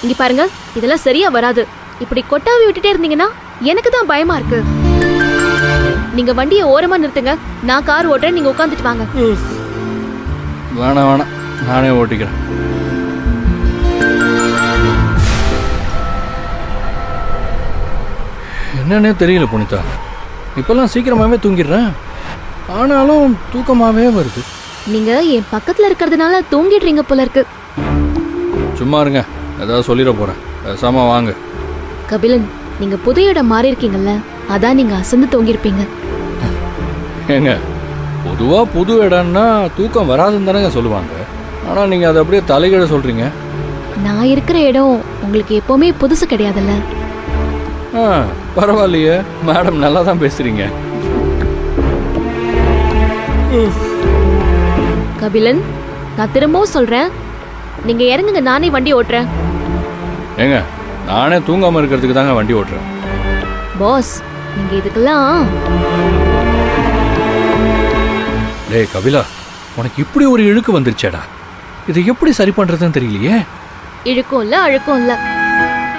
இங்க பாருங்க, இதெல்லாம் சரியா வராது. இப்படி கொட்டாவி விட்டுட்டே இருந்தீங்கன்னா எனக்கு தான் பயமா இருக்கு. நீங்க வண்டியை ஓரமா நிறுத்துங்க, நான் கார் ஓட்டுறேன், நீங்க உட்காந்துட்டு வாங்க. வேணாம் வேணாம், நானே ஓட்டிக்கிறேன். என்னன்னே தெரியல புனிதா, இப்பெல்லாம் சீக்கிரமாகவே தூங்கிடுறேன், ஆனாலும் தூக்கமாகவே வருது. நீங்க என் பக்கத்துல இருக்கிறதுனால தூங்கிடுறீங்க போல இருக்கு. சும்மா இருங்க, ஏதாவது சொல்லிட போகிறேன், பேசாமல் வாங்க. கபிலன், நீங்க புது இடம் மாறி இருக்கீங்கல்ல, அதான் நீங்க அசந்து தூங்கிருப்பீங்க. ஏங்க, பொதுவாக புது இடம்னா தூக்கம் வராதுன்னு தானேங்க சொல்லுவாங்க, ஆனால் நீங்கள் அதை அப்படியே தலைகீழ சொல்கிறீங்க. நான் இருக்கிற இடம் உங்களுக்கு எப்பவுமே புதுசு கிடையாதுல்ல. பரவாயில்லையே மேடம், நல்லா தான் பேசுகிறீங்க. கபிலன், நான் திரும்பவும் சொல்றேன், நீங்க இறங்குங்க, நானே வண்டி ஓட்டுறேன். ஏங்க, நானே தூங்காமல் இருக்கிறதுக்கு தாங்க வண்டி ஓட்டுறேன். பாஸ், நீங்க இதுக்கெல்லாம். டேய் கபிலா, உனக்கு இப்படி ஒரு இழுக்கு வந்துருச்சேடா, இதை எப்படி சரி பண்ணுறதுன்னு தெரியலையே. இழுக்கும் இல்ல அழுக்கும் இல்ல,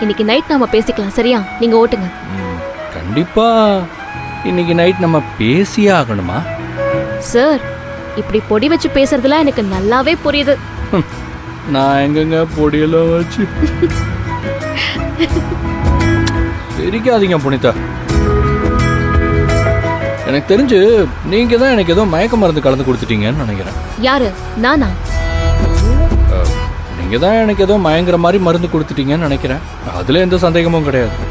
இன்னைக்கு நைட் நாம பேசிக்கலாம், சரியா? நீங்க ஓட்டுங்க. கண்டிப்பா இன்னைக்கு நைட் நம்ம பேசியே ஆகணுமா? சார், இப்படி பொடி வச்சு பேசுறதுலாம் எனக்கு நல்லாவே புரியுது. நான் எங்கங்க பொடியெல்லாம் வச்சு. சிரிக்காதீங்க புனிதா, எனக்கு தெரிஞ்சு நீங்க தான் எனக்கு ஏதோ மயக்க மருந்து கலந்து கொடுத்துட்டீங்கன்னு நினைக்கிறேன். யாரு? நானா? நீங்க தான் எனக்கு ஏதோ மயங்கிற மாதிரி மருந்து கொடுத்துட்டீங்கன்னு நினைக்கிறேன், அதுல எந்த சந்தேகமும் கிடையாது.